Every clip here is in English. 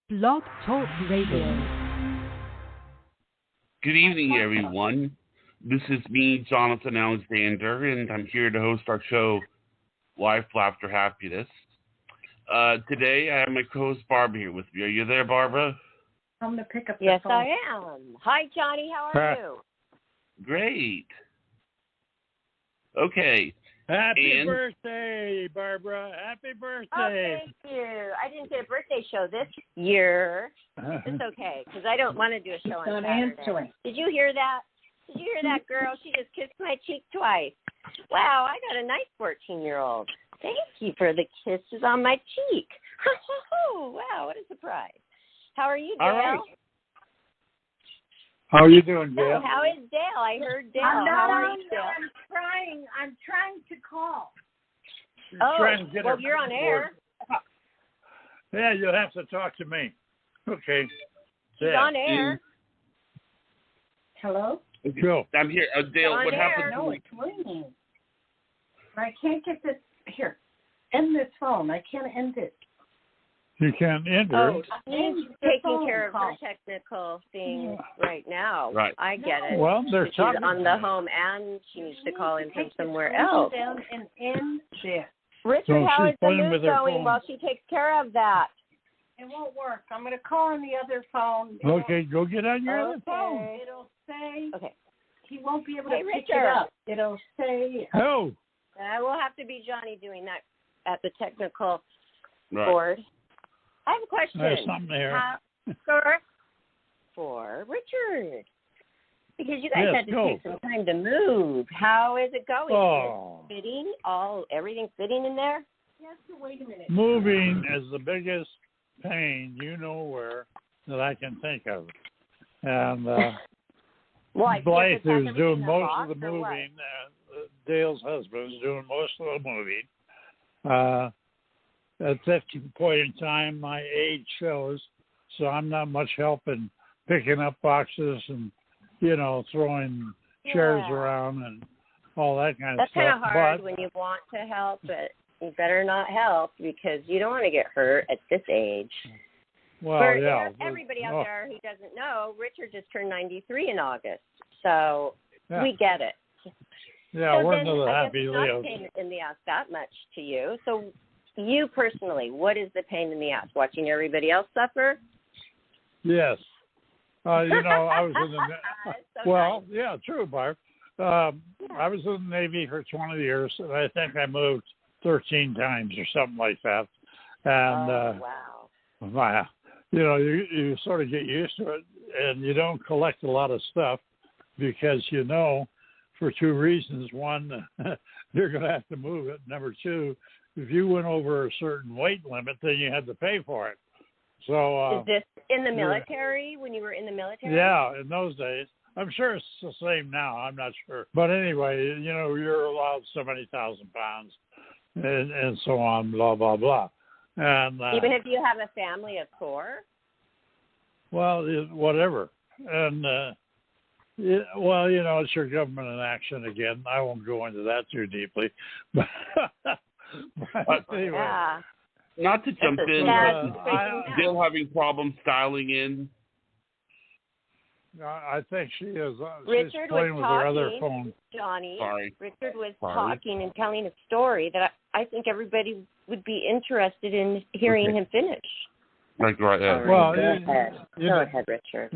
Blog Talk Radio. Good evening, everyone. This is me, Jonathan Alexander, and I'm here to host our show, Life, Laughter, Happiness. Today, I have my co-host Barbara here with me. Are you there, Barbara? I'm going to pick up the Yes, phone. I am. Hi, Johnny. How are you? Great. Okay. Happy birthday, Barbara. Happy birthday. Oh, thank you. I didn't get a birthday show this year. It's okay, because I don't want to do a show on Saturday. Answering. Did you hear that? Did you hear that, girl? She just kissed my cheek twice. Wow, I got a nice 14-year-old. Thank you for the kisses on my cheek. Wow, what a surprise. How are you, Dayle? All right. How are you doing, Dale? How is Dayle? I heard Dayle. I'm How not are on you, there. Dayle? I'm trying to call. Well, you're on air. Yeah, you'll have to talk to me. Okay. She's on air. Hello? Go. I'm here. Dale, On what air. happened? No, it's ringing. I can't get this. Here, end this phone. I can't end it. You can't enter. Oh, she's taking care of her technical thing right now. Right. I get it. Well, they're She's talking on the home and she needs to call in from somewhere else. Down and end this. Richard, So how she's is the playing news with her going phone. while she takes care of that? It won't work. I'm going to call on the other phone. Okay, go get on your other phone. Okay. It'll say Okay. he won't be able Hey, to pick Richard. it up. It'll say Oh, I will have to be Johnny doing that at the technical Right. board. I have a question. there's something there. For Richard. Because you guys Yes, had to go. take some time to move. How is it going? Oh. Is it fitting? Everything fitting in there? he has to wait a minute. Moving is the biggest pain, you know where, that I can think of. And Well, I Blythe, guess it has who's everything doing in a most box of the or what? moving, Dale's husband is doing most of the moving. At that point in time, my age shows, so I'm not much help in picking up boxes and, throwing chairs Yeah. around and all that kind of That's kind stuff. of hard But, when you want to help, but you better not help because you don't want to get hurt at this age. well, For yeah. everybody oh, out there who doesn't know, Richard just turned 93 in August, so yeah. we get it. Yeah, So we're then, another I happy guess it's not a Leo. pain in the ass that much to you. So you personally, what is the pain in the ass? Watching everybody else suffer? Yes. I was in the... So Well, nice. yeah, true, Barb. I was in the Navy for 20 years, and I think I moved 13 times or something like that. And, Wow. you sort of get used to it, and you don't collect a lot of stuff because for two reasons. One, you're going to have to move it. Number two, if you went over a certain weight limit, then you had to pay for it. So Is this in the military, when you were in the military? yeah, in those days. I'm sure it's the same now. I'm not sure. But anyway, you're allowed so many thousand pounds and so on, blah, blah, blah. And Even if you have a family of 4? well, whatever. And, it's your government in action again. I won't go into that too deeply. But anyway. Yeah. Not to jump That's a in, sad but situation. still having problems dialing in. I think she is. She's Richard playing was with her other talking. phone. Johnny, Sorry. Richard was Sorry. talking and telling a story that I think everybody would be interested in hearing Okay. him finish. Like right there. Well, go ahead. Go ahead, Richard.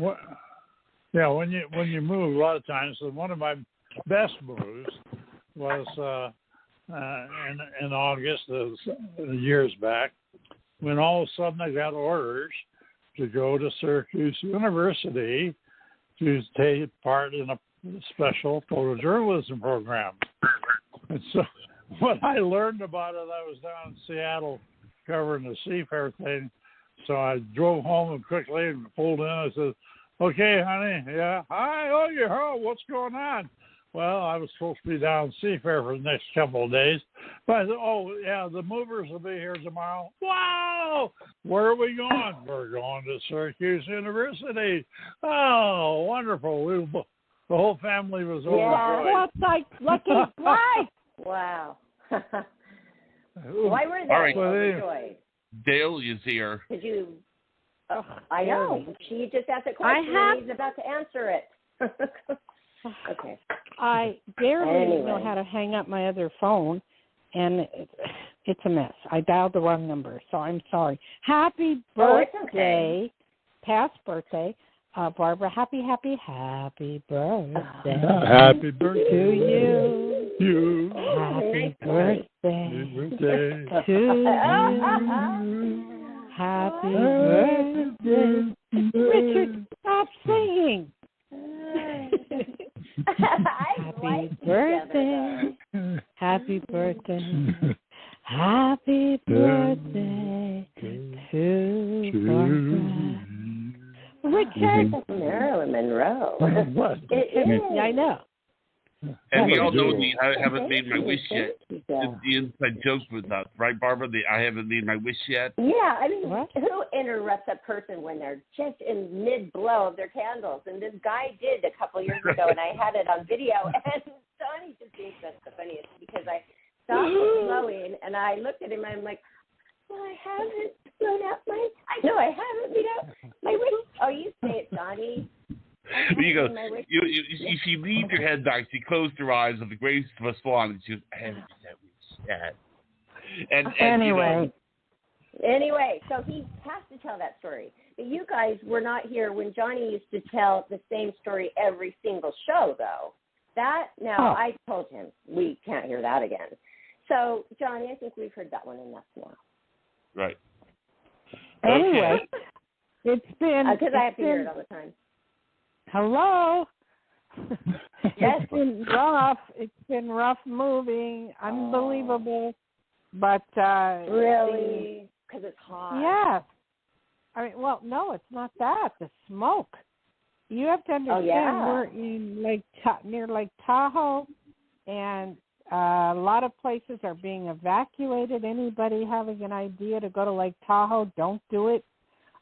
Yeah, when you move, a lot of times, and one of my best moves was in August, years back, when all of a sudden I got orders to go to Syracuse University to take part in a special photojournalism program. And so when I learned about it, I was down in Seattle covering the Seafair thing. So I drove home and quickly and pulled in. I said, "Okay, honey, yeah, hi, what's going on?" Well, I was supposed to be down Seafair for the next couple of days. But I said, the movers will be here tomorrow. Wow! Where are we going? We're going to Syracuse University. Oh, wonderful. The whole family was overjoyed. That's lucky life. Wow. Why were they All right. overjoyed? Dayle is here. Did you? Oh, I know. She just asked a question and he's about to answer it. Okay. I barely Anyway. know how to hang up my other phone, and it's a mess. I dialed the wrong number, so I'm sorry. Happy birthday, it's okay. Past birthday, Barbara. Happy birthday. Happy birthday to you. You. Happy birthday to you. Happy birthday. Richard, stop singing. Happy birthday. Happy birthday. Happy birthday to Barbara. Richard. Marilyn Monroe. What? It is. Yeah, I know. And we all know I haven't made my wish yet. It's the inside joke with us, right, Barbara? I haven't made my wish yet. Yeah, I mean, What? who interrupts a person when they're just in mid-blow of their candles? And this guy did a couple years ago, and I had it on video. And Donnie just thinks that's the funniest because I stopped blowing, and I looked at him, and I'm like, well, I haven't blown out my, I haven't made out my wish. Oh, you say it, Donnie. You go. She leaned her head back. She closed her eyes with the grace of a swan, and she goes, "I haven't made that wish yet." And Anyway. Anyway, so he has to tell that story. But you guys were not here when Johnny used to tell the same story every single show, though. I told him we can't hear that again. So, Johnny, I think we've heard that one enough now. Right. Anyway, it's been... Because I have to hear it all the time. Hello? Yes. It's been rough. It's been rough moving. Unbelievable. But... Really? Because it's hot. Yes. I mean, well, no, it's not that. The smoke. You have to understand we're in near Lake Tahoe, and a lot of places are being evacuated. Anybody having an idea to go to Lake Tahoe, don't do it.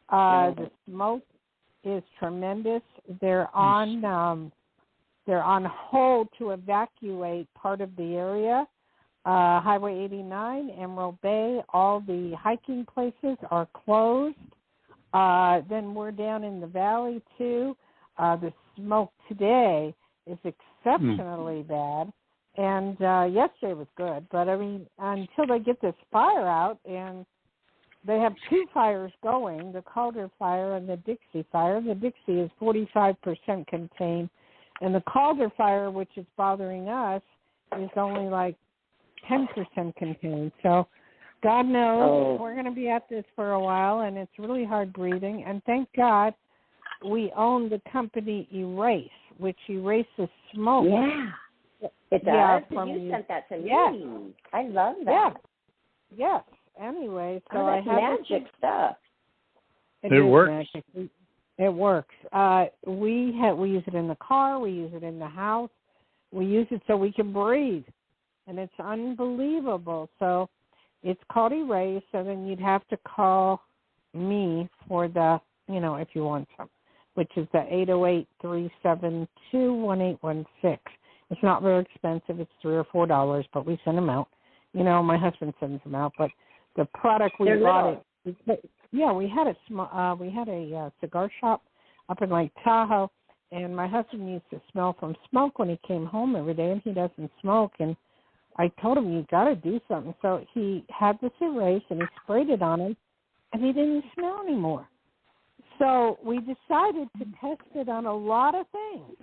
The smoke is tremendous. They're on hold to evacuate part of the area. Highway 89, Emerald Bay, all the hiking places are closed. Then we're down in the valley too. The smoke today is exceptionally bad, and yesterday was good. But I mean, until they get this fire out, and they have two fires going: the Calder fire and the Dixie fire. The Dixie is 45% contained, and the Calder fire, which is bothering us, is only like 10% contained. So God knows we're going to be at this for a while, and it's really hard breathing. And thank God we own the company Erase, which erases smoke. Yeah, it does. Yeah, you sent that to me. Yes. I love that. Yes. Anyway, so that's I have magic stuff. It works. Magic. It works. We use it in the car. We use it in the house. We use it so we can breathe. And it's unbelievable. So it's called Erase, and then you'd have to call me for the, if you want some, which is the 808-372-1816. It's not very expensive. It's $3 or $4, but we send them out. My husband sends them out. But the product we bought we had a cigar shop up in Lake Tahoe, and my husband used to smell from smoke when he came home every day, and he doesn't smoke, and I told him, you got to do something. So he had this Erase, and he sprayed it on him, and he didn't smell anymore. So we decided to test it on a lot of things.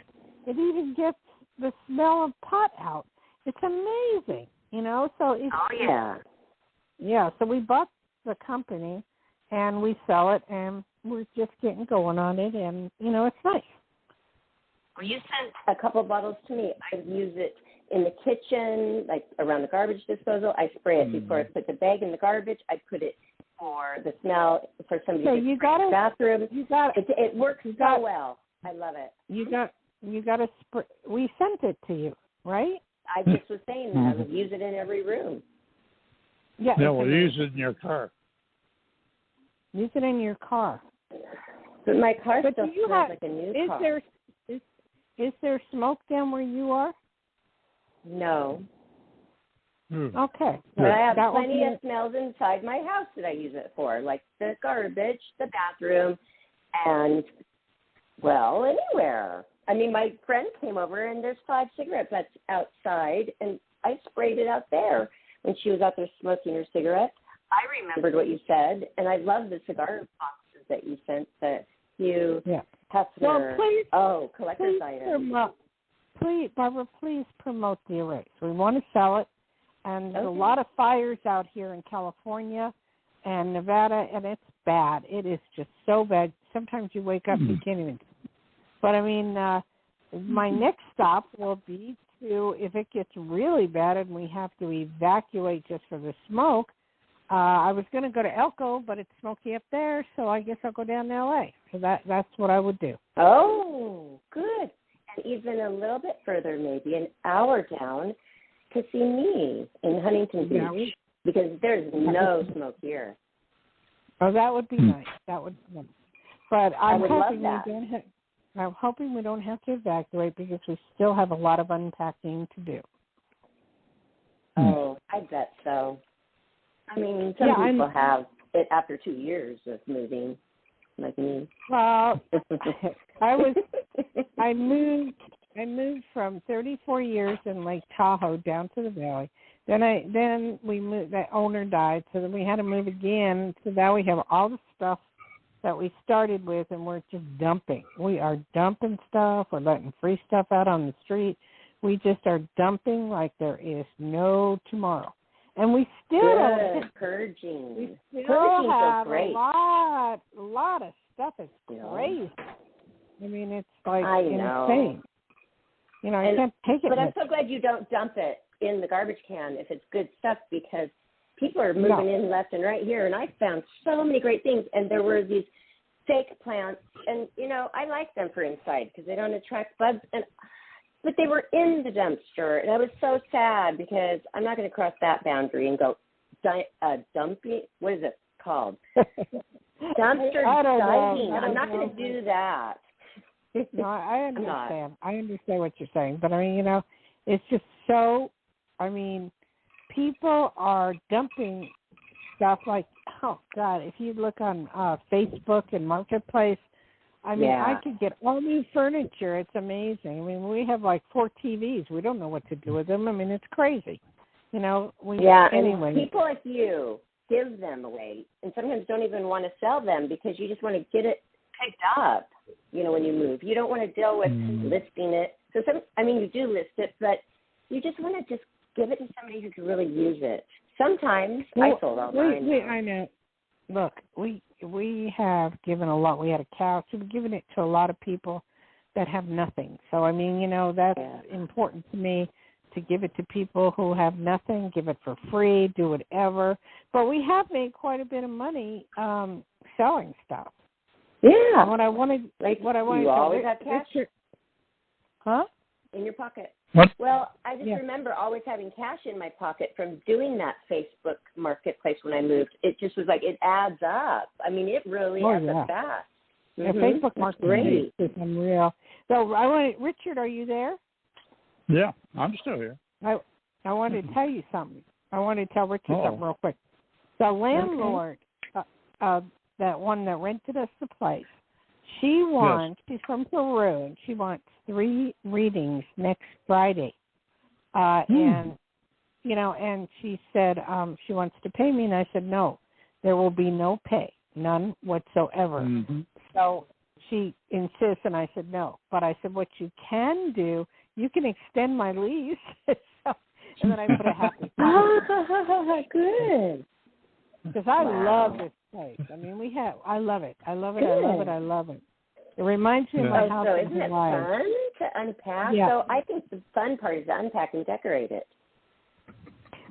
It even gets the smell of pot out. It's amazing, So it's, yeah, so we bought the company, and we sell it, and we're just getting going on it, and, it's nice. Well, you sent a couple of bottles to me. I use it in the kitchen, like around the garbage disposal. I spray it before I put the bag in the garbage. I put it for the smell for somebody in the bathroom. It works so well. I love it. You got to spray. We sent it to you, right? I just was saying that. I would use it in every room. Yeah, we'll use it in your car. Use it in your car. But my car still smells like a new car. Is there smoke down where you are? No. Okay. But I have plenty of smells inside my house that I use it for, like the garbage, the bathroom, and, well, anywhere. I mean, my friend came over, and there's 5 cigarette butts outside, and I sprayed it out there when she was out there smoking her cigarette. I remembered what you said, and I love the cigar boxes that you sent, that you, Hefner. Well, please, collector's items. Please, Barbara, please promote the erase. We want to sell it, and there's a lot of fires out here in California and Nevada, and it's bad. It is just so bad. Sometimes you wake up, you can't even. But, I mean, my next stop will be to, if it gets really bad and we have to evacuate just for the smoke, I was going to go to Elko, but it's smoky up there, so I guess I'll go down to L.A. So that's what I would do. Oh, good. And even a little bit further, maybe an hour down, to see me in Huntington Beach, because there's no smoke here. Oh, that would be nice. That would be nice. But I'm hoping we don't have to evacuate because we still have a lot of unpacking to do. Oh, I bet so. I mean, some people have it after 2 years of moving, like me. Well, I moved from 34 years in Lake Tahoe down to the valley. Then we moved. The owner died, so then we had to move again. So now we have all the stuff that we started with, and we're just dumping. We are dumping stuff. We're letting free stuff out on the street. We just are dumping like there is no tomorrow. And we still purging. We still Purging have so great. a lot of stuff. It's crazy. I mean, it's like insane. You know, I can't take it. But I'm so glad you don't dump it in the garbage can if it's good stuff, because people are moving in left and right here, and I found so many great things. And there were these fake plants, and, you know, I like them for inside because they don't attract bugs. But they were in the dumpster, and I was so sad because I'm not going to cross that boundary and go dumping. What is it called? Dumpster diving. I'm not going to do that. No, I understand. I understand what you're saying. But, I mean, you know, it's just so, I mean, people are dumping stuff like, oh, God, if you look on Facebook and Marketplace, I mean, I could get all new furniture. It's amazing. I mean, we have like 4 TVs. We don't know what to do with them. I mean, it's crazy. You know, anyway. And people like you give them away and sometimes don't even want to sell them because you just want to get it picked up, you know, when you move. You don't want to deal with listing it. So, you do list it, but you just want to just give it to somebody who can really use it. Sometimes I sold all mine. I know. Look, we have given a lot. We had a couch. We've given it to a lot of people that have nothing. So, I mean, you know, that's important to me, to give it to people who have nothing, give it for free, do whatever. But we have made quite a bit of money selling stuff. Yeah. And what I wanted you always have cash? In your pocket. What? Well, I just remember always having cash in my pocket from doing that Facebook marketplace when I moved. It just was like, it adds up. I mean, it really adds up fast. Yeah, Facebook marketplace is unreal. So Richard, are you there? Yeah, I'm still here. I wanted to tell you something. I wanted to tell Richard something real quick. The landlord, that one that rented us the place, she's from Peru, and she wants 3 readings next Friday. And, you know, and she said she wants to pay me, and I said, no, there will be no pay, none whatsoever. Mm-hmm. So she insists, and I said, no. But I said, what you can do, you can extend my lease. And then I put a happy face. Good. Because I love this place. I mean, I love it. I love it. Good. I love it. I love it. It reminds me of my house. So isn't it fun to unpack? Yeah. So I think the fun part is to unpack and decorate it.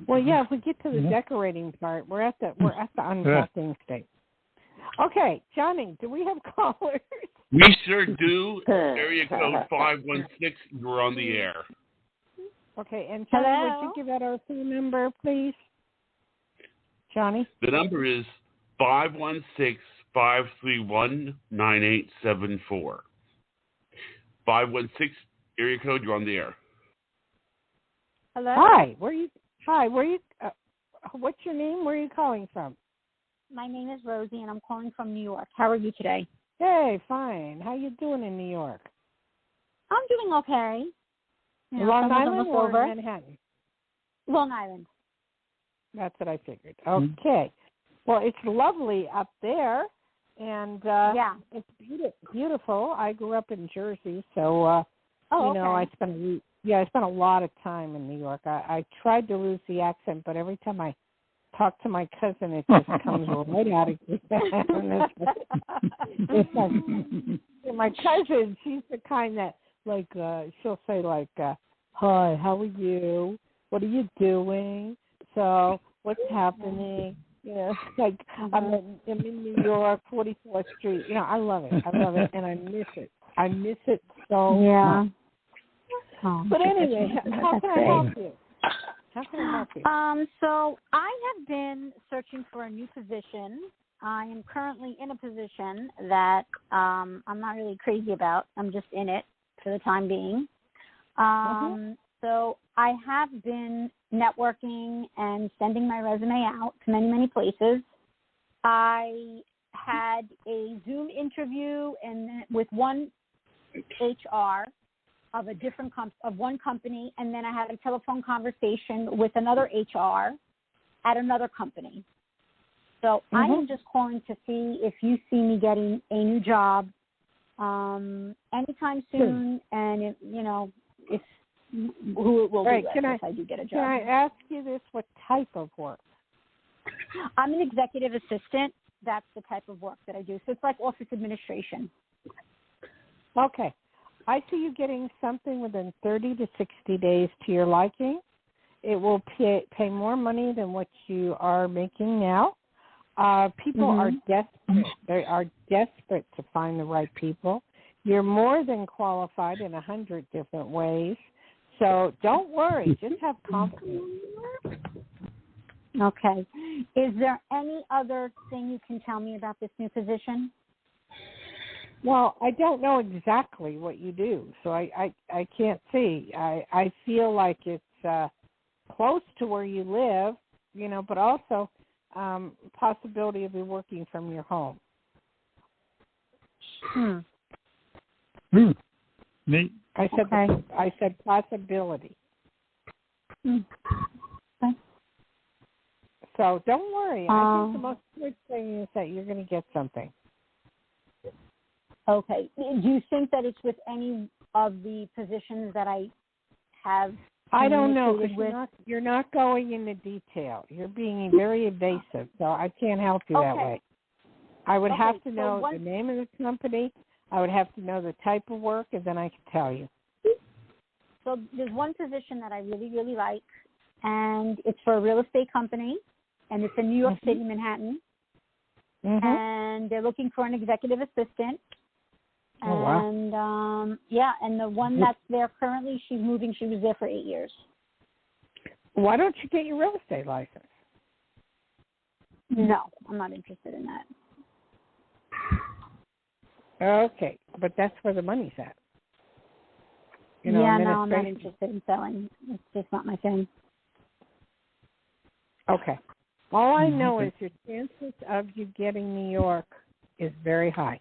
Well, yeah, if we get to the decorating part, we're at the unpacking stage. Okay, Johnny, do we have callers? We sure do. Area code 516, you're on the air. Okay, and Johnny, would you give out our phone number, please? Johnny? The number is 516-531-9874. 516, area code, you're on the air. Hello? Hi, where are you Hi, what's your name? Where are you calling from? My name is Rosie, and I'm calling from New York. How are you today? Hey, fine. How you doing in New York? I'm doing okay. Long Island or Manhattan? Long Island. That's what I figured. Okay. Well, it's lovely up there, and it's beautiful. I grew up in Jersey, so I spent a lot of time in New York. I tried to lose the accent, but every time I talk to my cousin, it just comes right out of me. My cousin, she's the kind that she'll say hi, how are you? What are you doing? So what's happening? I'm in New York, 44th Street. I love it. And I miss it. I miss it so much. Oh, but anyway, how can I help you? So I have been searching for a new position. I am currently in a position that I'm not really crazy about. I'm just in it for the time being. So I have been networking and sending my resume out to many, many places. I had a Zoom interview with one HR of one company, and then I had a telephone conversation with another HR at another company. So I am just calling to see if you see me getting a new job anytime soon, and if who it will be with if I do get a job. Can I ask you this? What type of work? I'm an executive assistant. That's the type of work that I do. So it's like office administration. Okay. I see you getting something within 30 to 60 days to your liking. It will pay more money than what you are making now. People are desperate. They are desperate to find the right people. You're more than qualified in 100 different ways. So don't worry. Just have confidence. Okay. Is there any other thing you can tell me about this new position? Well, I don't know exactly what you do, so I can't see. I feel like it's close to where you live, but also possibility of you working from your home. Neat. I said possibility. Okay. So don't worry. I think the most good thing is that you're going to get something. Okay. Do you think that it's with any of the positions that I have? I don't know, because you're not going into detail. You're being very evasive, so I can't help you that way. I would have to know the name of the company. I would have to know the type of work, and then I can tell you. So there's one position that I really, really like, and it's for a real estate company, and it's in New York City, Manhattan. And they're looking for an executive assistant. And, and the one that's there currently, she's moving. She was there for 8 years. Why don't you get your real estate license? No, I'm not interested in that. Okay, but that's where the money's at. No, I'm not interested in selling. It's just not my thing. Okay. All I know is your chances of you getting New York is very high.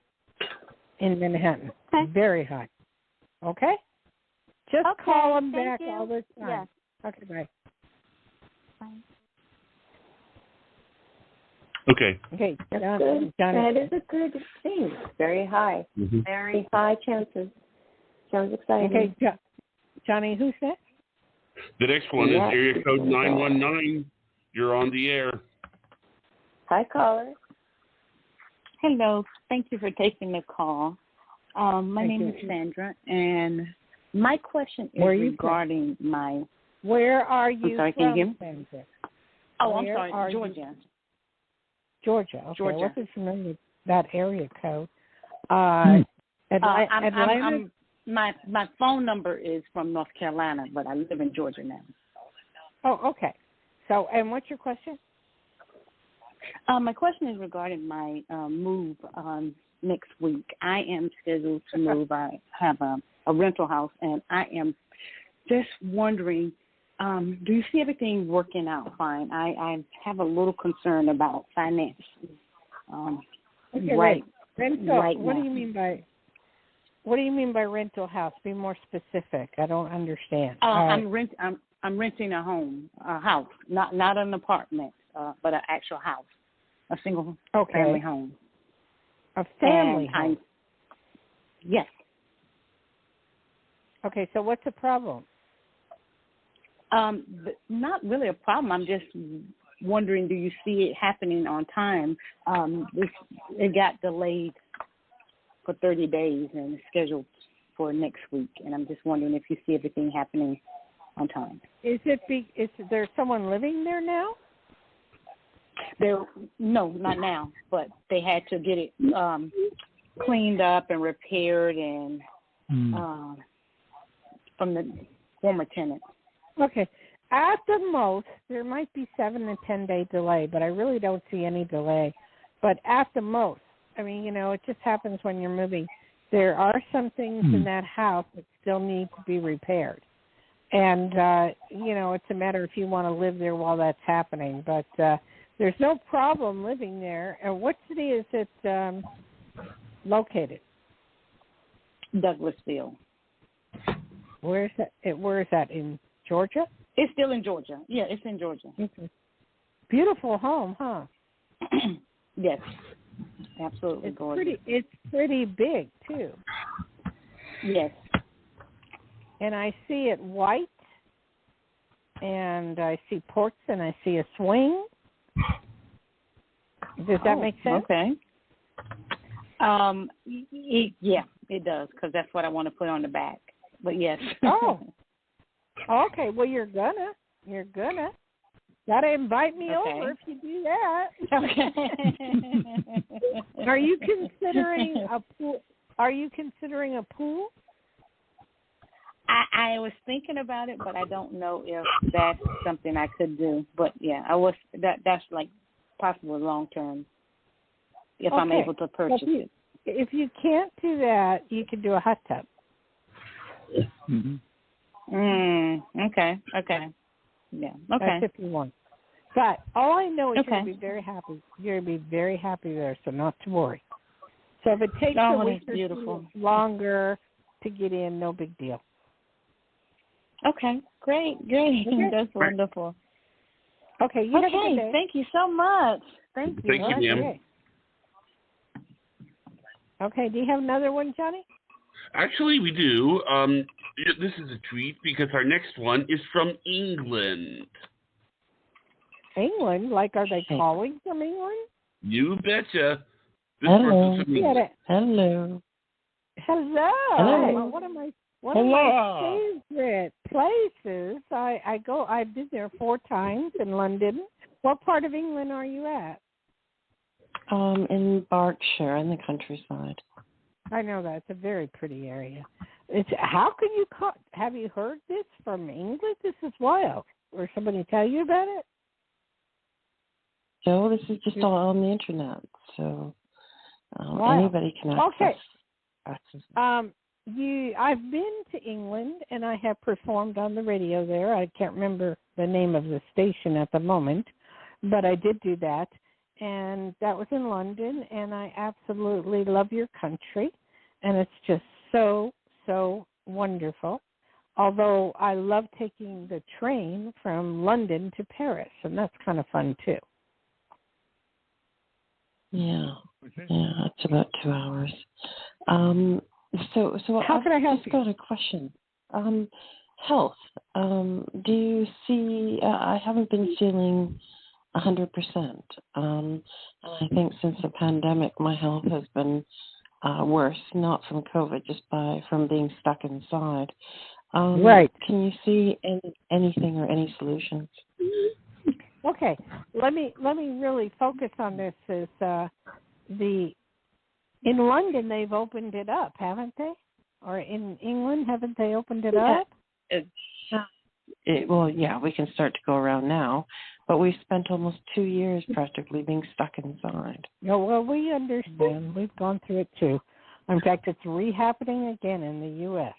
In Manhattan. Okay. Very high. Okay? Just call them back all the time. Yes. Okay, bye. Bye. Okay. Okay, that's good. That is a good thing. Very high. Very high chances. Sounds exciting. Okay, Johnny, who's that? The next one is area code 919. You're on the air. Hi, caller. Hello. Thank you for taking the call. My name is Sandra, and my question is regarding my... Where are you I'm sorry, from, can you hear me? Sandra? Oh, I'm sorry, Georgia. Georgia. Okay, Georgia. I wasn't familiar with that area code. Atlanta? My phone number is from North Carolina, but I live in Georgia now. Oh, okay. So, and what's your question? My question is regarding my move next week. I am scheduled to move. I have a rental house, and I am just wondering Do you see everything working out fine? I have a little concern about finance. Rental. Right what now. do you mean by rental house? Be more specific. I don't understand. I'm renting a house, not an apartment, but an actual house, a single family home. A family home. Yes. Okay, so what's the problem? Not really a problem. I'm just wondering, do you see it happening on time? It got delayed for 30 days and it's scheduled for next week, and I'm just wondering if you see everything happening on time. Is there someone living there now? No, not now, but they had to get it cleaned up and repaired and from the former tenant. Okay. At the most, there might be 7 to 10 day delay, but I really don't see any delay. But at the most, I mean, it just happens when you're moving. There are some things in that house that still need to be repaired. And, it's a matter if you want to live there while that's happening. But there's no problem living there. And what city is it located? Douglasville. Where is that? In Georgia? It's still in Georgia. Yeah, it's in Georgia. Okay. Beautiful home, huh? Yes, absolutely gorgeous. It's pretty big too. Yes. And I see it white, and I see ports, and I see a swing. Does that make sense? Okay. Yeah, it does, because that's what I want to put on the back. But yes. Oh. Okay. Well, you're gonna. Gotta invite me over if you do that. Okay. Are you considering a pool? I was thinking about it, but I don't know if that's something I could do. But yeah, I was. That's like possible long term if I'm able to purchase it. If you can't do that, you can do a hot tub. Okay. Yeah. Okay. That's if you want. But all I know is you're going to be very happy. You're going to be very happy there, so not to worry. So if it takes a week or two longer to get in, no big deal. Okay. Great. Okay. That's wonderful. Okay. You have a good day. Thank you so much. Thank you. Thank you, ma'am. Okay. Do you have another one, Johnny? Actually, we do. This is a treat because our next one is from England. England? Like, are they calling from England? You betcha. This Hello. person's from England. Hello. Hello. One of my favorite places. I've been there 4 times in London. What part of England are you at? In Berkshire, in the countryside. I know that. It's a very pretty area. How can you have you heard this from England? This is wild. Or somebody tell you about it? So this is just all on the internet. So anybody can access. I've been to England and I have performed on the radio there. I can't remember the name of the station at the moment, but I did do that. And that was in London, and I absolutely love your country, and it's just so, so wonderful. Although I love taking the train from London to Paris, and that's kind of fun, too. Yeah, it's about 2 hours. So how can I help you? I've just got a question. Health. Do you see? I haven't been feeling 100%. And I think since the pandemic, my health has been worse, not from COVID, just from being stuck inside. Right. Can you see anything or any solutions? Okay. Let me really focus on this. In London they've opened it up, haven't they? Or in England, haven't they opened it up? Well, yeah, we can start to go around now, but we spent almost 2 years practically being stuck inside. No, well, we understand. We've gone through it too. In fact, it's re-happening again in the U.S.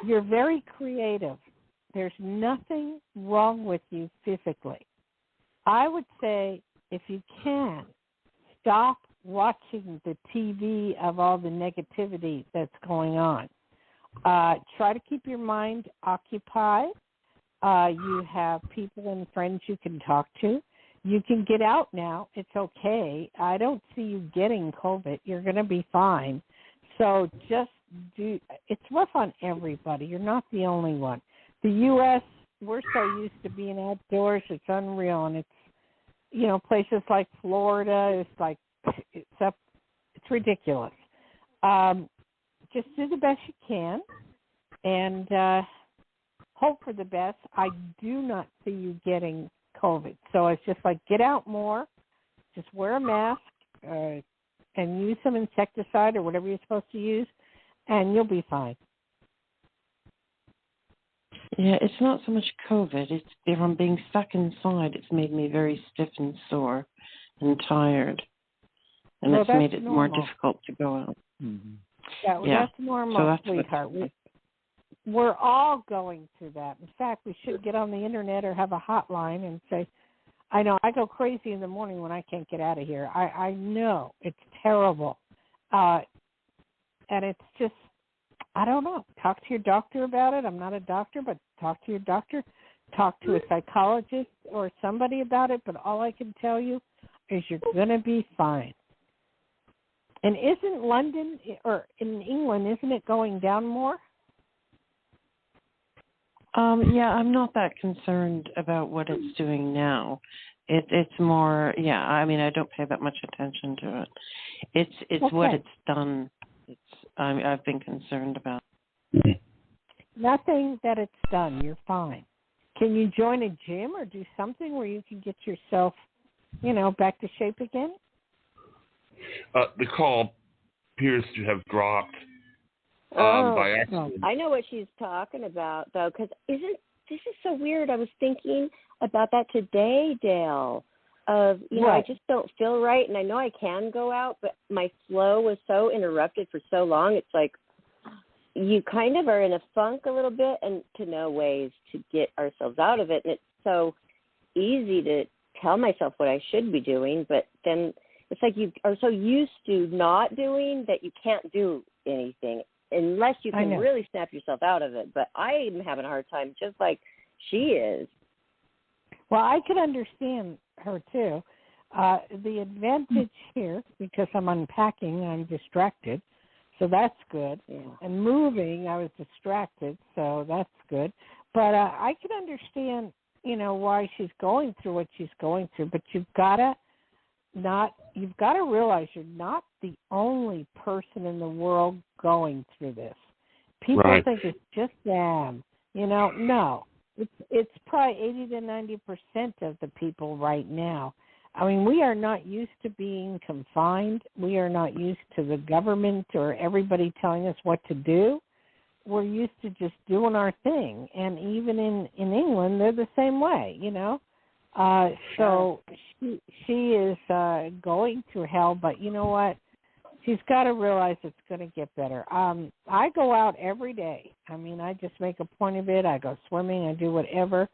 You're very creative. There's nothing wrong with you physically. I would say, if you can, stop watching the TV of all the negativity that's going on. Try to keep your mind occupied. You have people and friends you can talk to. You can get out now. It's okay. I don't see you getting COVID. You're going to be fine. So just it's rough on everybody. You're not the only one. The U.S., we're so used to being outdoors, it's unreal. And it's, places like Florida, it's ridiculous. Just do the best you can and hope for the best. I do not see you getting COVID. So it's just get out more, just wear a mask and use some insecticide or whatever you're supposed to use, and you'll be fine. Yeah, it's not so much COVID. It's if I'm being stuck inside, it's made me very stiff and sore and tired. And it's made it more difficult to go out. Mm-hmm. That's normal, so sweetheart. We're all going through that. In fact, we should get on the internet or have a hotline and say, I know, I go crazy in the morning when I can't get out of here. I know, it's terrible. And it's just, I don't know. Talk to your doctor about it. I'm not a doctor, but talk to your doctor. Talk to a psychologist or somebody about it. But all I can tell you is you're going to be fine. And isn't London, or in England, isn't it going down more? Yeah, I'm not that concerned about what it's doing now. It's more, I mean, I don't pay that much attention to it. It's okay. What it's done. I've been concerned about. Nothing that it's done. You're fine. Can you join a gym or do something where you can get yourself, back to shape again? The call appears to have dropped by accident. I know what she's talking about, though, because this is so weird. I was thinking about that today, Dayle, of, I just don't feel right, and I know I can go out, but my flow was so interrupted for so long. It's like you kind of are in a funk a little bit, and to know ways to get ourselves out of it, and it's so easy to tell myself what I should be doing, but then it's like you are so used to not doing that you can't do anything unless you can really snap yourself out of it. But I am having a hard time, just like she is. Well, I could understand her, too. The advantage here, because I'm unpacking, I'm distracted, so that's good. Yeah. And moving, I was distracted, so that's good. But I can understand, why she's going through what she's going through. But you've got to realize you're not the only person in the world going through this. People think it's just them. No. It's probably 80 to 90% of the people right now. I mean, we are not used to being confined. We are not used to the government or everybody telling us what to do. We're used to just doing our thing. And even in England, they're the same way, So she is going through hell, but you know what? She's got to realize it's going to get better. I go out every day. I mean, I just make a point of it. I go swimming. I do whatever.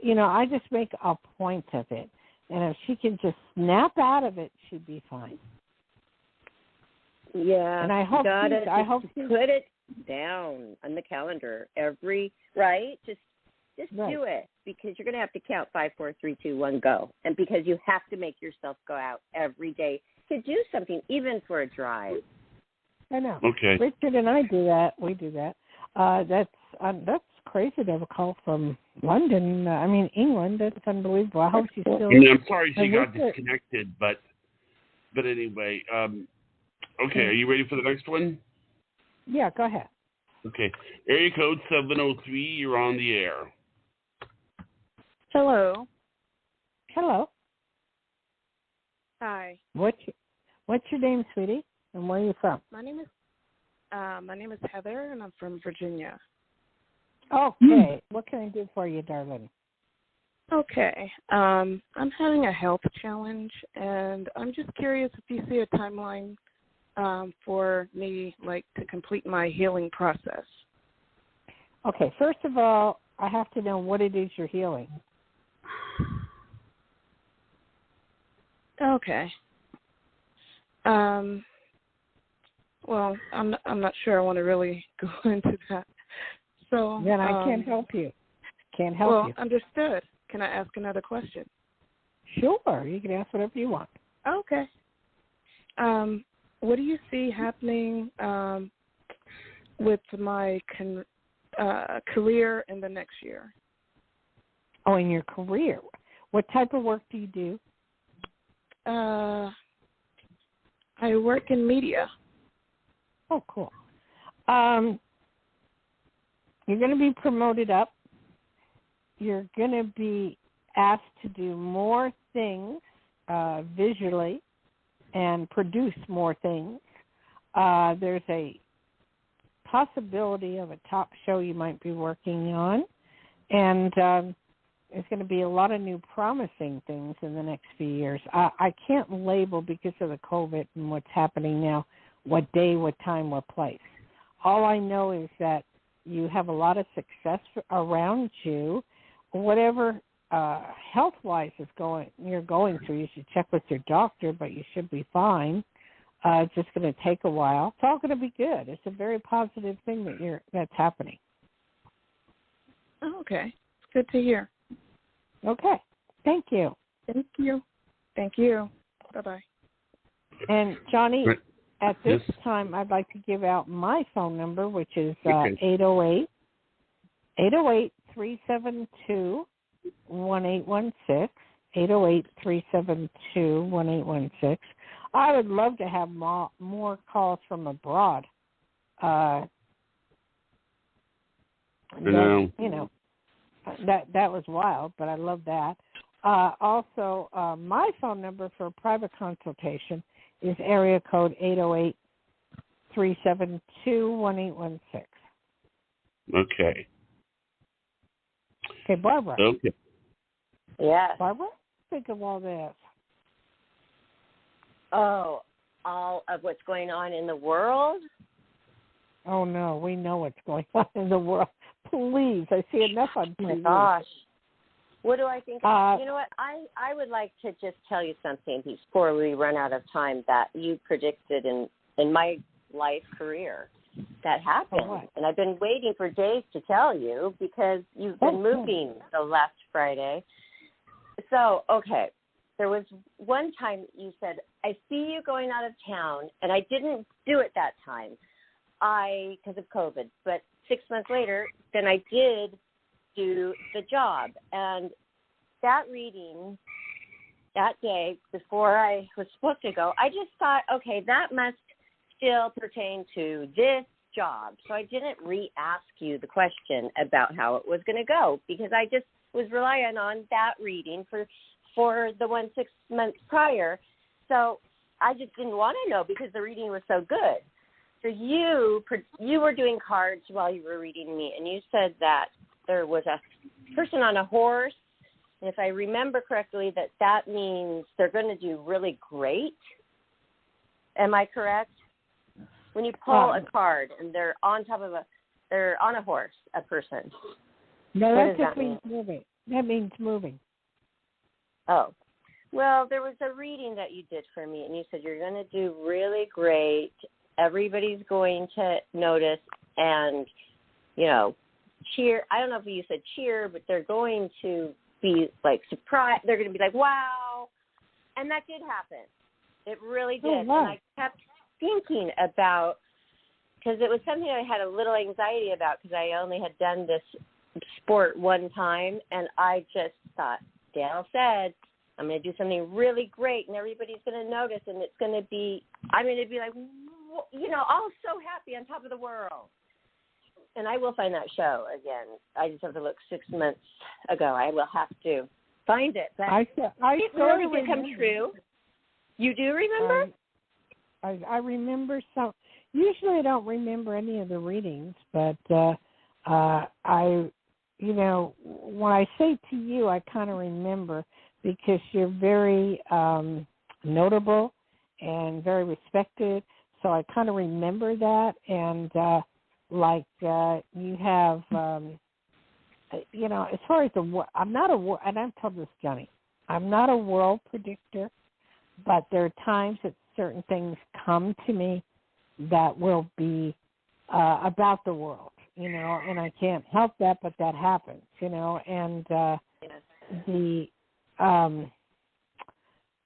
I just make a point of it. And if she can just snap out of it, she'd be fine. Yeah. And I hope put it down on the calendar Just do it, because you're going to have to count 5, 4, 3, 2, 1, go. And because you have to make yourself go out every day to do something, even for a drive. I know. Okay. Richard and I do that. We do that. That's crazy to have a call from London. England. That's unbelievable. I hope she's still. I'm sorry she got disconnected, but anyway. Okay, are you ready for the next one? Yeah, go ahead. Okay. Area code 703. You're on the air. Hello. Hello. Hi. What's your name, sweetie? And where are you from? My name is Heather, and I'm from Virginia. Okay. What can I do for you, darling? Okay. I'm having a health challenge, and I'm just curious if you see a timeline for me, to complete my healing process. Okay, first of all, I have to know what it is you're healing. Okay. Well, I'm not sure I want to really go into that. So then I can't help you. Can't help you. Well, understood. Can I ask another question? Sure, you can ask whatever you want. Okay. What do you see happening with my career in the next year? Oh, in your career. What type of work do you do? I work in media. Oh, cool. You're going to be promoted up. You're going to be asked to do more things visually and produce more things. There's a possibility of a top show you might be working on, and there's going to be a lot of new promising things in the next few years. I can't label because of the COVID and what's happening now, what day, what time, what place. All I know is that you have a lot of success around you. Whatever health-wise you're going through, you should check with your doctor, but you should be fine. It's just going to take a while. It's all going to be good. It's a very positive thing that's happening. Oh, okay. It's good to hear. Okay. Thank you. Thank you. Thank you. Bye-bye. And, Johnny, at this time, I'd like to give out my phone number, which is 808-372-1816, 808-372-1816. I would love to have more calls from abroad. That was wild, but I love that. Also, my phone number for a private consultation is area code 808-372-1816. Okay. Okay, Barbara. Okay. Yes. Barbara, think of all this. Oh, all of what's going on in the world? Oh, no, we know what's going on in the world. Please, I see enough on TV. Oh, my gosh. What do I think? You know what? I would like to just tell you something before we run out of time that you predicted in my life career that happened. Oh, and I've been waiting for days to tell you because you've been moving the last Friday. So, okay. There was one time you said, I see you going out of town, and I didn't do it that time because of COVID. But 6 months later, then I did do the job. And that reading that day before I was supposed to go, I just thought, okay, that must still pertain to this job. So I didn't re-ask you the question about how it was going to go because I just was relying on that reading for the 1 6 months prior. So I just didn't want to know because the reading was so good. So you were doing cards while you were reading me, and you said that there was a person on a horse. And if I remember correctly, that means they're going to do really great. Am I correct? When you pull a card and they're on a horse, a person. No, that just means moving. That means moving. Oh, well, there was a reading that you did for me, and you said you're going to do really great. Everybody's going to notice and, cheer. I don't know if you said cheer, but they're going to be, like, surprised. They're going to be like, wow. And that did happen. It really did. Oh, wow. And I kept thinking about, because it was something I had a little anxiety about because I only had done this sport one time, and I just thought, Dayle said, I'm going to do something really great, and everybody's going to notice, and I'm going to be like, all so happy on top of the world. And I will find that show again. I just have to look 6 months ago. I will have to find it. But it really did come true. You do remember? I remember some. Usually I don't remember any of the readings, but when I say to you, I kind of remember because you're very notable and very respected. So I kind of remember that, and like you have, as far as I'm not and I've told this Johnny, I'm not a world predictor, but there are times that certain things come to me that will be about the world, and I can't help that, but that happens, and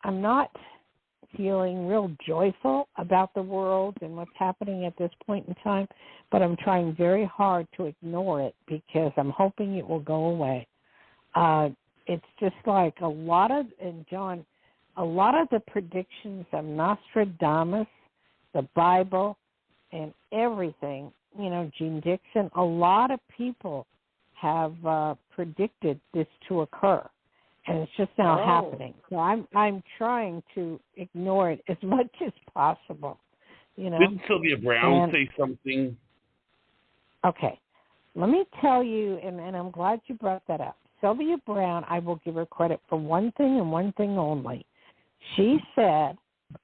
I'm not feeling real joyful about the world and what's happening at this point in time, but I'm trying very hard to ignore it because I'm hoping it will go away. It's just like a lot of the predictions of Nostradamus, the Bible, and everything, Gene Dixon, a lot of people have predicted this to occur. And it's just now happening. So I'm trying to ignore it as much as possible. Didn't Sylvia Brown say something? Okay. Let me tell you, and I'm glad you brought that up. Sylvia Brown, I will give her credit for one thing and one thing only. She said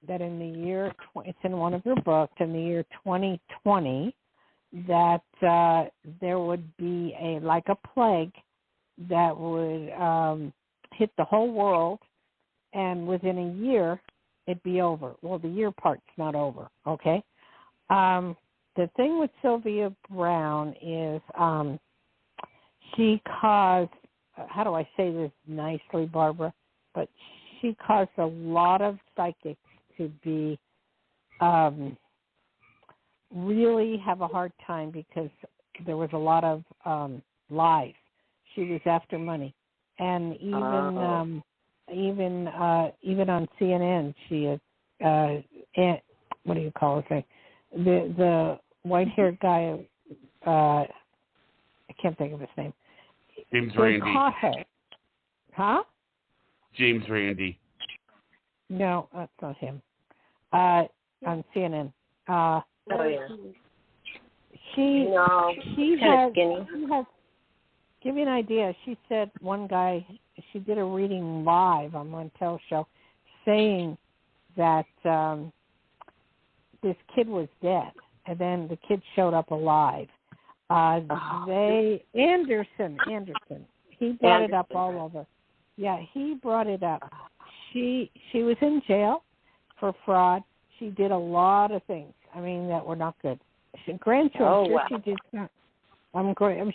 that in the year, it's in one of her books, in the year 2020, that there would be a plague that would hit the whole world, and within a year, it'd be over. Well, the year part's not over, okay? The thing with Sylvia Brown is she caused, how do I say this nicely, Barbara? But she caused a lot of psychics to be really have a hard time because there was a lot of lies. She was after money. And even on CNN, she is what do you call it? The white-haired guy. I can't think of his name. James Randi. Caught her. Huh? James Randi. No, that's not him. On CNN. She has. Give you an idea. She said one guy, she did a reading live on Montel's show saying that this kid was dead, and then the kid showed up alive. Anderson, he brought it up all over. Yeah, he brought it up. She was in jail for fraud. She did a lot of things, that were not good. She did not. I'm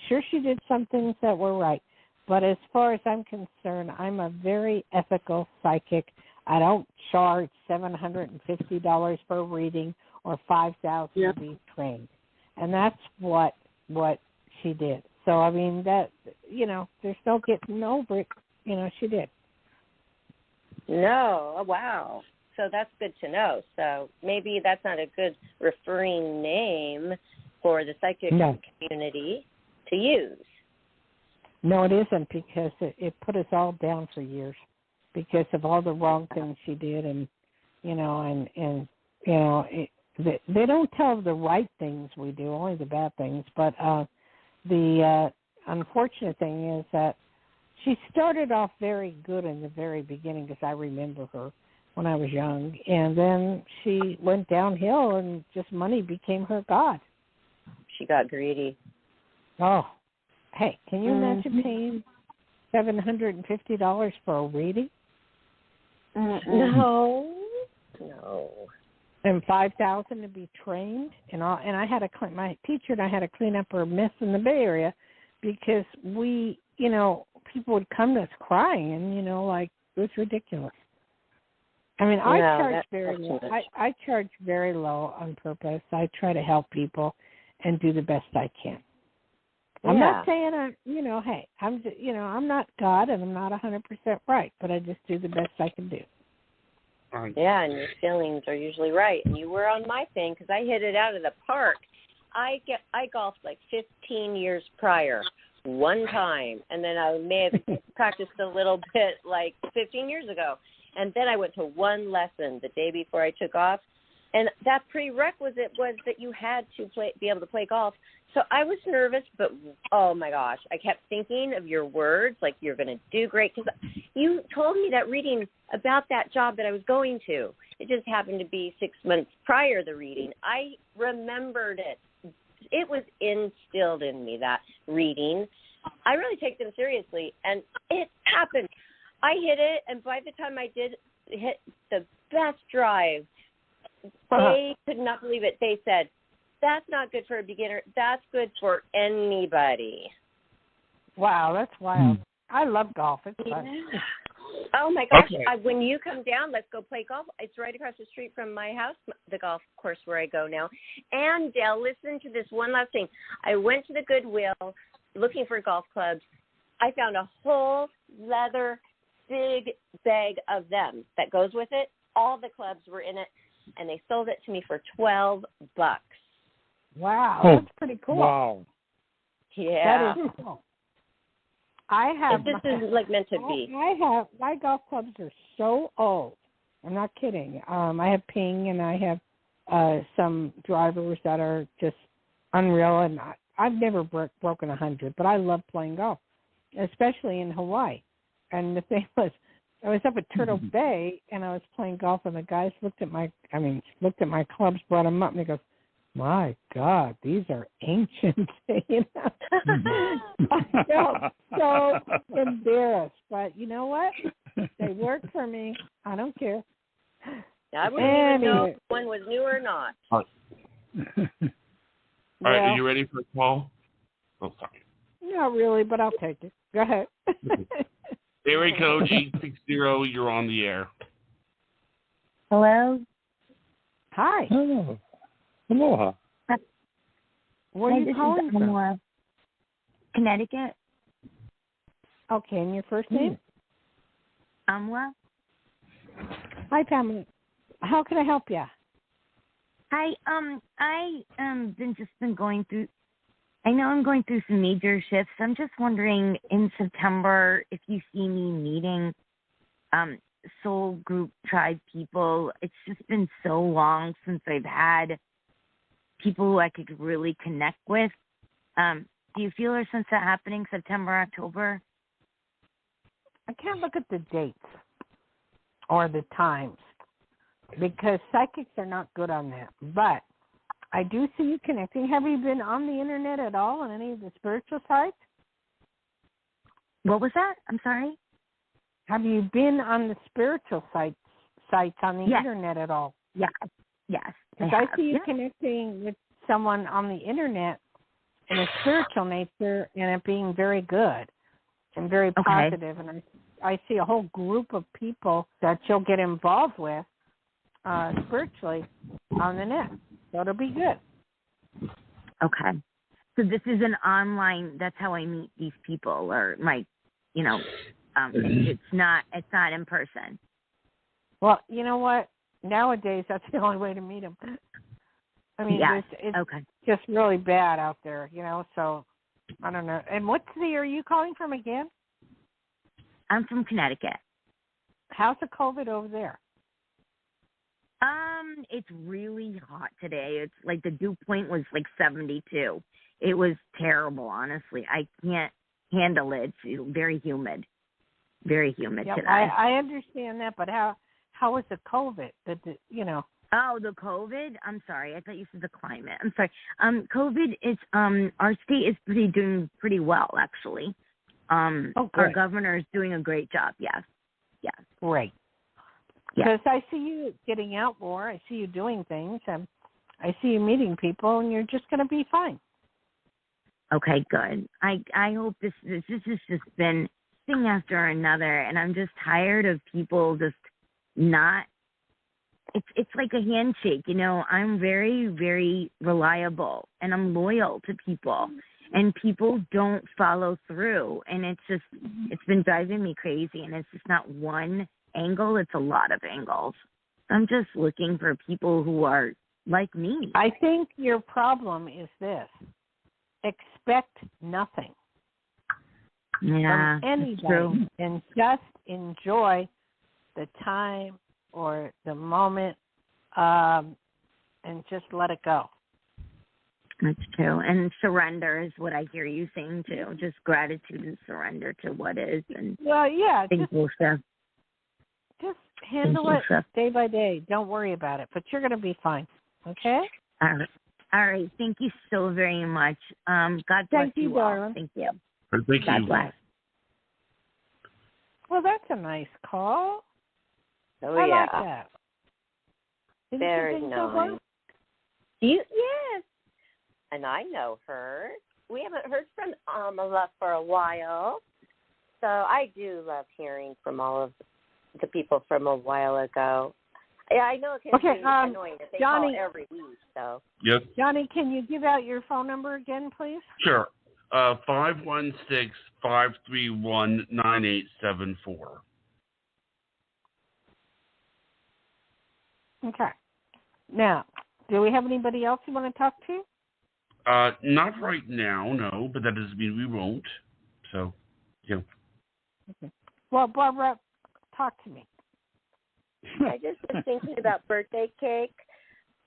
sure she did some things that were right. But as far as I'm concerned, I'm a very ethical psychic. I don't charge $750 for a reading or $5,000 to be trained. And that's what she did. So, that, there's no getting over it. She did. No. Wow. So that's good to know. So maybe that's not a good referring name for the psychic community to use. No, it isn't, because it put us all down for years because of all the wrong things she did, and they don't tell the right things we do, only the bad things. But the unfortunate thing is that she started off very good in the very beginning, because I remember her when I was young, and then she went downhill, and just money became her god. She got greedy. Oh, hey, can you imagine paying $750 for a reading? No. And $5,000 to be trained, and I had my teacher and I had to clean up her mess in the Bay Area, because we, people would come to us crying, and it was ridiculous. I charge very low. I charge very low on purpose. I try to help people and do the best I can. I'm not saying I'm not God, and I'm not 100% right, but I just do the best I can do. Yeah, and your feelings are usually right. And you were on my thing, because I hit it out of the park. I golfed like 15 years prior, one time, and then I may have practiced a little bit like 15 years ago. And then I went to one lesson the day before I took off, and that prerequisite was that you had to be able to play golf. So I was nervous, but oh my gosh, I kept thinking of your words, like you're going to do great, because you told me that reading about that job that I was going to. It just happened to be 6 months prior to the reading. I remembered it it was instilled in me, that reading. I really take them seriously, and it happened. I hit it, and by the time I did hit the best drive, they could not believe it. They said, that's not good for a beginner. That's good for anybody. Wow, that's wild. I love golf. It's fun. Oh, my gosh. Okay. When you come down, let's go play golf. It's right across the street from my house, the golf course where I go now. And, Dayle, listen to this one last thing. I went to the Goodwill looking for golf clubs. I found a whole leather big bag of them that goes with it. All the clubs were in it, and they sold it to me for $12. Wow, that's pretty cool. Wow. Yeah. That is cool. I have. This is like meant to be. My golf clubs are so old. I'm not kidding. I have ping and I have some drivers that are just unreal. And I've never broken 100, but I love playing golf, especially in Hawaii. And the thing was, I was up at Turtle Bay and I was playing golf, and the guys looked at my clubs, brought them up, and he goes, "My God, these are ancient." You know? I felt so embarrassed, but you know what? They work for me. I don't care. I wouldn't even know if one was new or not. All right, are you ready for a call? Oh, sorry. Not really, but I'll take it. Go ahead. Area code 860, you're on the air. Hello? Hi. Oh. Aloha. Where are you calling from? Connecticut. Okay, and your first name? Amla. Hi, Pamela. How can I help you? Hi. I been going through. I know I'm going through some major shifts. I'm just wondering in September if you see me meeting soul group tribe people. It's just been so long since I've had people who I could really connect with. Do you feel or sense that happening September, October? I can't look at the dates or the times because psychics are not good on that. But I do see you connecting. Have you been on the internet at all on any of the spiritual sites? What was that? I'm sorry? Have you been on the spiritual sites on the internet at all? Yes. Because I see you connecting with someone on the internet in a spiritual nature and it being very good and very positive. And I see a whole group of people that you'll get involved with spiritually on the net. So it'll be good. Okay. So this is an online, that's how I meet these people, or it's not in person. Well, you know what? Nowadays, that's the only way to meet them. I mean, it's just really bad out there, so I don't know. And what city are you calling from again? I'm from Connecticut. How's the COVID over there? It's really hot today. It's like the dew point was like 72. It was terrible, honestly. I can't handle it. It's very humid. Very humid today. I understand that, but how was the COVID? Oh, the COVID? I'm sorry. I thought you said the climate. I'm sorry. COVID is our state is doing pretty well, actually. Our governor is doing a great job. Yes. Great. Because I see you getting out more. I see you doing things, and I see you meeting people, and you're just going to be fine. Okay, good. I hope this has just been thing after another, and I'm just tired of people just not. It's like a handshake, I'm very, very reliable, and I'm loyal to people, and people don't follow through, and it's been driving me crazy, and it's just not one angle, it's a lot of angles. I'm just looking for people who are like me. I think your problem is this: expect nothing from anybody, and just enjoy the time or the moment, and just let it go. That's true. And surrender is what I hear you saying too. Just gratitude and surrender to what is. And just handle it day by day. Don't worry about it. But you're going to be fine. Okay? All All right. Thank you so very much. God bless you all. Darling. Thank you. Thank God you. bless. Well, that's a nice call. Oh, I yeah. like that. Didn't Very you think nice. so, Barb? Yes. And I know her. We haven't heard from Amala for a while. So I do love hearing from all of the people from a while ago. Yeah, I know it can be annoying if they Johnny, call every week. So. Yes. Johnny, can you give out your phone number again, please? Sure. 516-531-9874. Okay. Now, do we have anybody else you want to talk to? Not right now, no, but that doesn't mean we won't. So, yeah. Okay. Well, Barbara, talk to me. I just was thinking about birthday cake.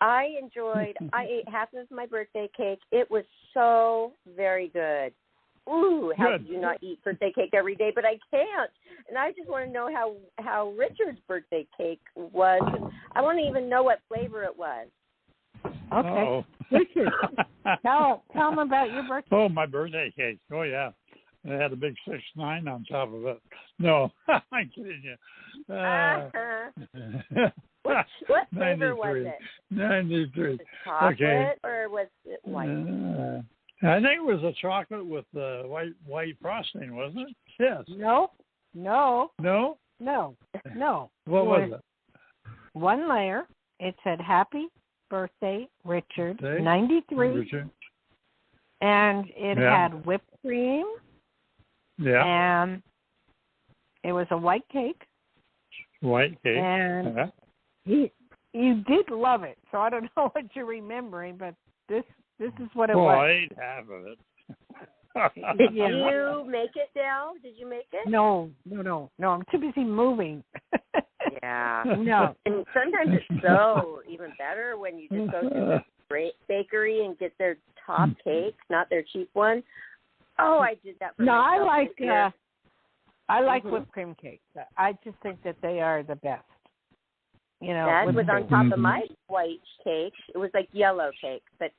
I ate half of my birthday cake. It was so very good. Ooh, how do you not eat birthday cake every day? But I can't. And I just want to know how Richard's birthday cake was. I want to even know what flavor it was. Okay. Richard, tell them about your birthday. Oh, my birthday cake. Oh, yeah. It had a big 6'9" on top of it. No, I'm kidding you. What flavor was it? 93. Was it chocolate or was it white? I think it was a chocolate with white frosting, wasn't it? Yes. No. No? No. What was it? One layer. It said, Happy Birthday, Richard, 93. Richard. And it had whipped cream. Yeah. And it was a white cake. White cake. And you did love it. So I don't know what you're remembering, but this is what it was. I ate half of it. Did you make it, Dayle? Did you make it? No. I'm too busy moving. Yeah. No. And sometimes it's so even better when you just go to the bakery and get their top cake, not their cheap one. Oh, I did that for myself. I like whipped cream cakes. I just think that they are the best. You know, that was on top of my white cake. It was like yellow cake, but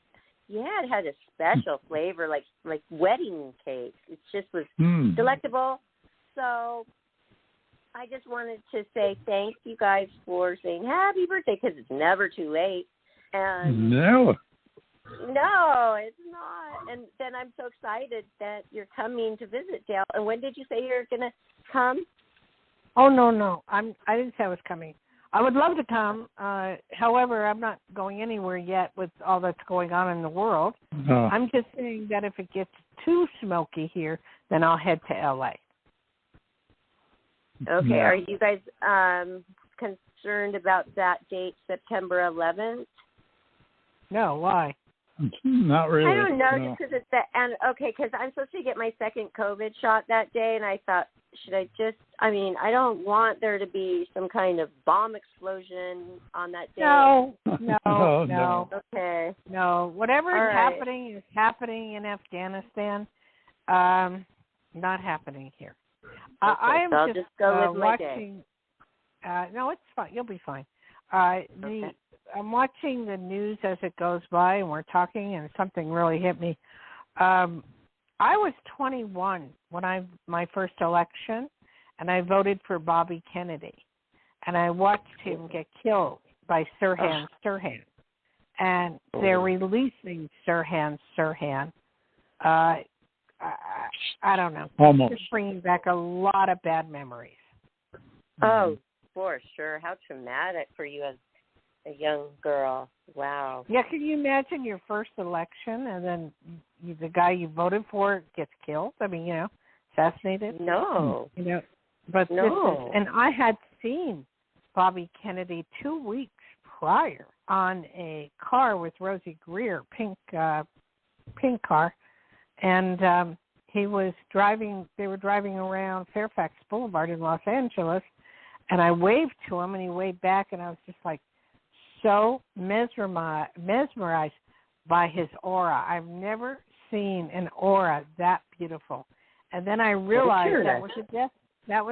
yeah, it had a special flavor, like wedding cake. It just was delectable. So I just wanted to say thank you guys for saying happy birthday, because it's never too late. And No, it's not. And then I'm so excited that you're coming to visit, Dayle. And when did you say you're going to come? Oh, no. I didn't say I was coming. I would love to come. However, I'm not going anywhere yet with all that's going on in the world. No. I'm just saying that if it gets too smoky here, then I'll head to L.A. Okay. Yeah. Are you guys concerned about that date, September 11th? No, why? Not really. I don't know, no. just because it's because I'm supposed to get my second COVID shot that day, and I thought, I don't want there to be some kind of bomb explosion on that day. No. Okay. No, whatever is happening in Afghanistan, not happening here. Okay, I am I'll just go with my watching. No, it's fine. You'll be fine. I'm watching the news as it goes by, and we're talking, and something really hit me. I was 21 when my first election, and I voted for Bobby Kennedy, and I watched him get killed by Sirhan Sirhan, and they're releasing Sirhan Sirhan. I don't know. Almost. It's bringing back a lot of bad memories. Oh, for sure. How traumatic for you as a young girl. Wow. Yeah, can you imagine your first election and then the guy you voted for gets killed? I mean, assassinated? No. But no. This is, and I had seen Bobby Kennedy 2 weeks prior on a car with Rosie Greer, pink car, and he was driving. They were driving around Fairfax Boulevard in Los Angeles, and I waved to him, and he waved back, and I was just like so mesmerized by his aura. I've never seen an aura that beautiful. And then I realized that was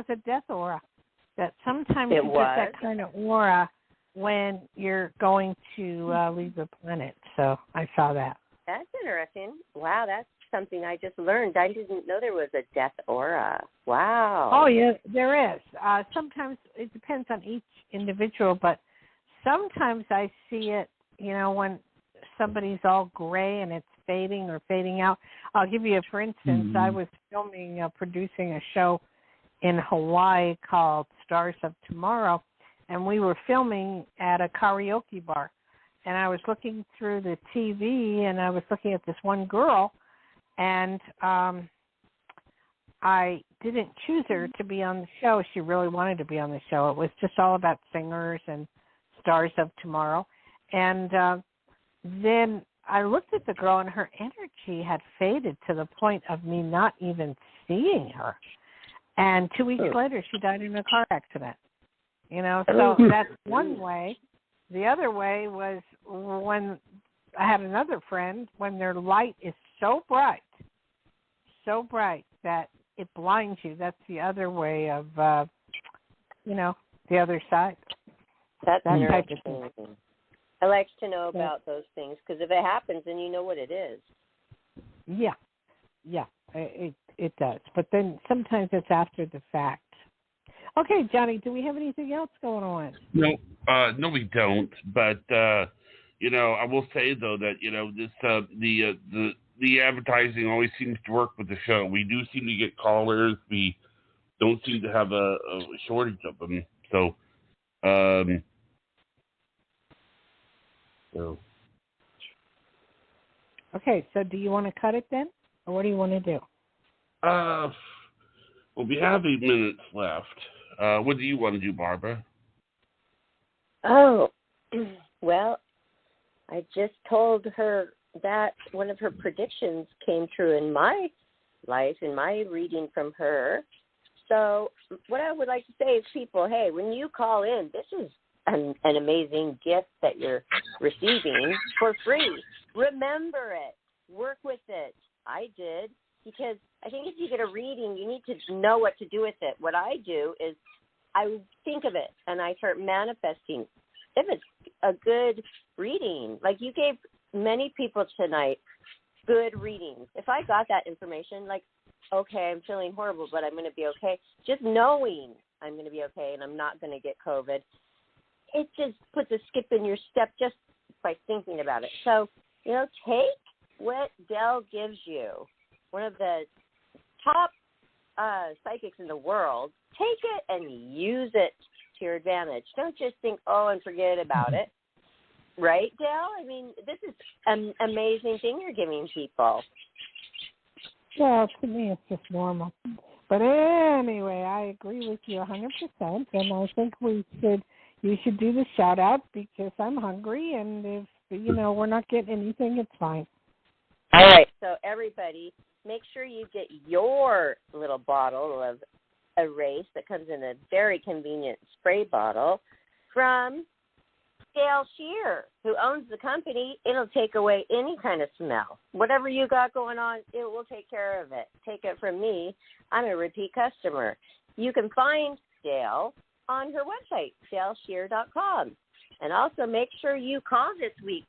a death aura. That sometimes you get that kind of aura when you're going to leave the planet. So I saw that. That's interesting. Wow, that's something I just learned. I didn't know there was a death aura. Wow. Oh, yeah, there is. Sometimes it depends on each individual, but sometimes I see it, when somebody's all gray and it's fading or fading out. I'll give you, for instance, I was producing a show in Hawaii called Stars of Tomorrow, and we were filming at a karaoke bar. And I was looking through the TV, and I was looking at this one girl, and I didn't choose her to be on the show. She really wanted to be on the show. It was just all about singers and Stars of Tomorrow. And then I looked at the girl, and her energy had faded to the point of me not even seeing her. And 2 weeks later, she died in a car accident. So that's one way. The other way was when I had another friend, when their light is so bright that it blinds you. That's the other way of, the other side. That's interesting. I like to know about those things because if it happens, then you know what it is. Yeah, it does. But then sometimes it's after the fact. Okay, Johnny, do we have anything else going on? No, we don't. But I will say though that this the advertising always seems to work with the show. We do seem to get callers. We don't seem to have a shortage of them. So, Okay, so do you want to cut it then, or what do you want to do? Well, we have 8 minutes left. What do you want to do, Barbara? Oh, well, I just told her that one of her predictions came true in my life, in my reading from her. So what I would like to say is, people, hey, when you call in, this is an amazing gift that you're receiving for free. Remember it. Work with it. I did. Because I think if you get a reading, you need to know what to do with it. What I do is I think of it and I start manifesting. If it's a good reading, like you gave many people tonight good readings. If I got that information, like, okay, I'm feeling horrible, but I'm going to be okay. Just knowing I'm going to be okay and I'm not going to get COVID, it just puts a skip in your step just by thinking about it. So, take what Dayle gives you. One of the top psychics in the world, take it and use it to your advantage. Don't just think, and forget about it. Right, Dayle? I mean, this is an amazing thing you're giving people. Well, to me, it's just normal. But anyway, I agree with you 100%, and I think you should do the shout-out because I'm hungry, and if, we're not getting anything, it's fine. All right, so everybody, make sure you get your little bottle of Erase that comes in a very convenient spray bottle from Dayle Schear, who owns the company. It'll take away any kind of smell. Whatever you got going on, it will take care of it. Take it from me. I'm a repeat customer. You can find Dayle on her website, DayleSchear.com. And also make sure you call this week.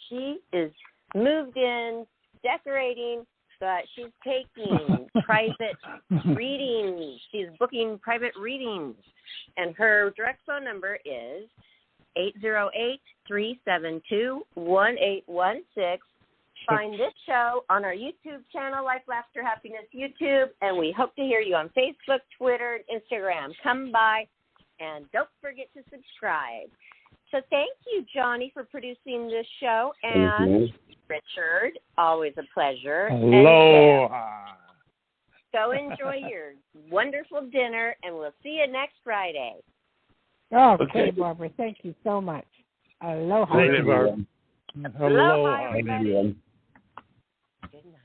She is moved in, decorating, but she's taking private readings. She's booking private readings. And her direct phone number is 808-372-1816. Find this show on our YouTube channel, Life, Laughter, Happiness YouTube, and we hope to hear you on Facebook, Twitter, and Instagram. Come by, and don't forget to subscribe. So thank you, Johnny, for producing this show, and Richard, always a pleasure. Aloha. Go enjoy your wonderful dinner, and we'll see you next Friday. Okay, Barbara. Thank you so much. Aloha. Thank you, Barbara. Aloha, everybody. Good night.